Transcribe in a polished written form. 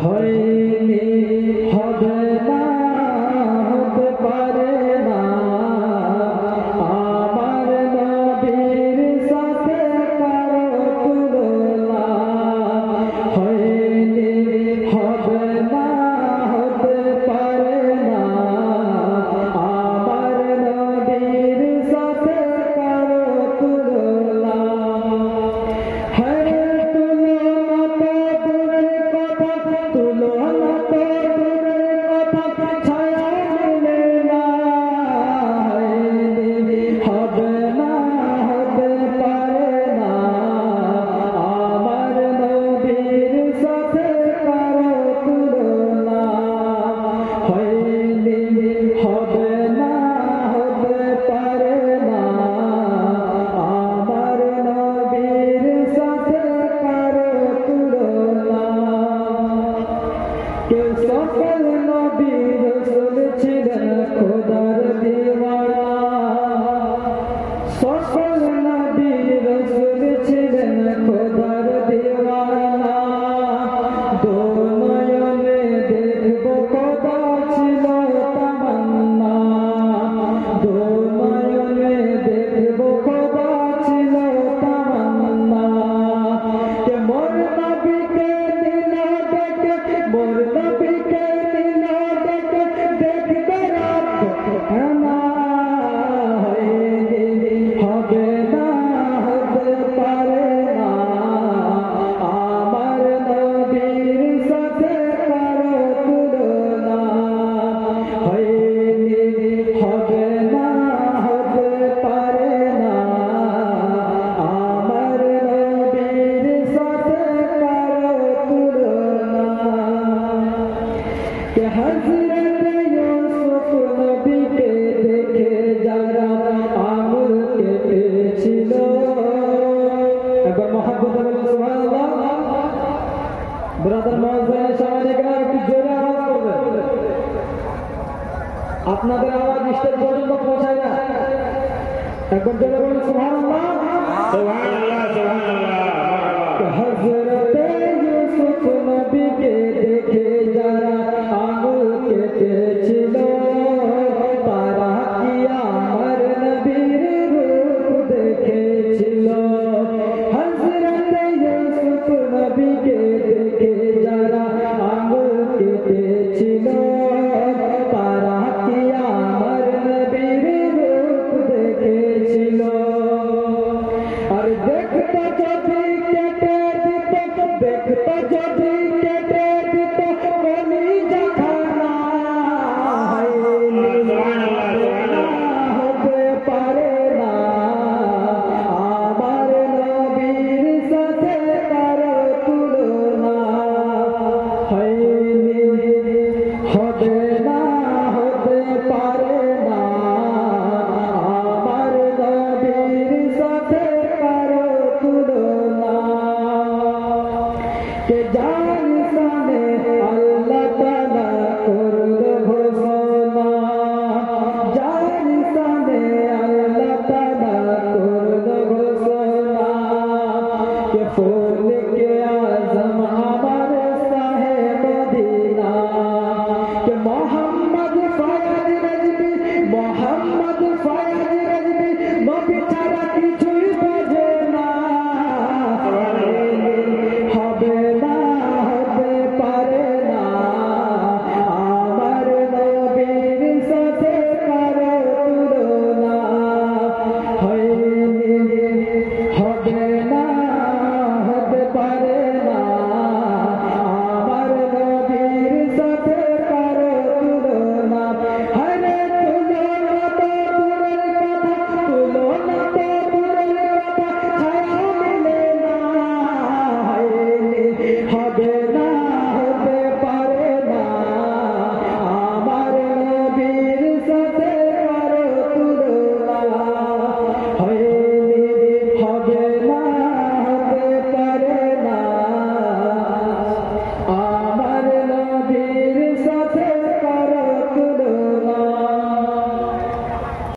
হয়নি হবে না হতে পারে না আমার নবীর সাথে কারো তুলনা হয়নি হবে না হতে পারে না আমার নবীর সাথে কারো তুলনা সকল নবী রাসূল ছিলেন খোদার দিওয়ানা সকল নবী রাসূল ছিলেন খোদার দিওয়ানা দো নয়নে দেখব খোদা ছিল তামান্না দো নয়নে দেখব খোদা ছিল তামান্না কে মোর নবীকে দিল দেখে মোর নবীকে দিল দেখে দেখবে রাত না হয়নি হবে না হতে পারে না আমার নবীর সাথে কারো তুলনা হয়নি হবে না হতে পারে না আমার নবীর সাথে কারো তুলনা কে হযরত ইউসুফ নবীকে দেখে যারা আঙুল কেটেছিল একবার মহব্বত বলুন সুবহানাল্লাহ ব্রাদার মুয়াজ্জিন সামনে গেলে একটু জোরে আওয়াজ করবেন আপনাদের আওয়াজ স্টেজ পর্যন্ত পৌঁছায় না একবার জোরে বলুন সুবহানাল্লাহ সুবহানাল্লাহ সুবহানাল্লাহ হযরত ইউসুফ নবীকে দেখে যারা আঙুল কেটেছিল তারা কি আমার নবীর রূপ দেখেছিল হযরত ইউসুফ নবীকে দেখে যারা আঙুল কেটেছিল তারা কি আমার নবীর রূপ দেখেছিল আর দেখতে যদি কেটে দিত দেখতে যদি কেটে দিত কলিজা খানা হতে পারে না আমার নবীর সাথে কারো তুলনা হয়নি হবে না হতে পারে না আমার নবীর সাথে কারো তুলনা কে জানে আল্লাহ তাআলা করল ঘোষণা জানে আল্লাহ তাআলা করল ঘোষণা কে ফুল কে আজম আমার শাহে মদিনা কে মোহাম্মদ ফয়াজ রাজবি মোহাম্মদ ফয়াজ রাজবি নবী ছাড়া কিছুই বোঝে না হবে না হতে পারে না আমার নবীর সাথে কারো তুলনা হয়নি হবে না হতে পারে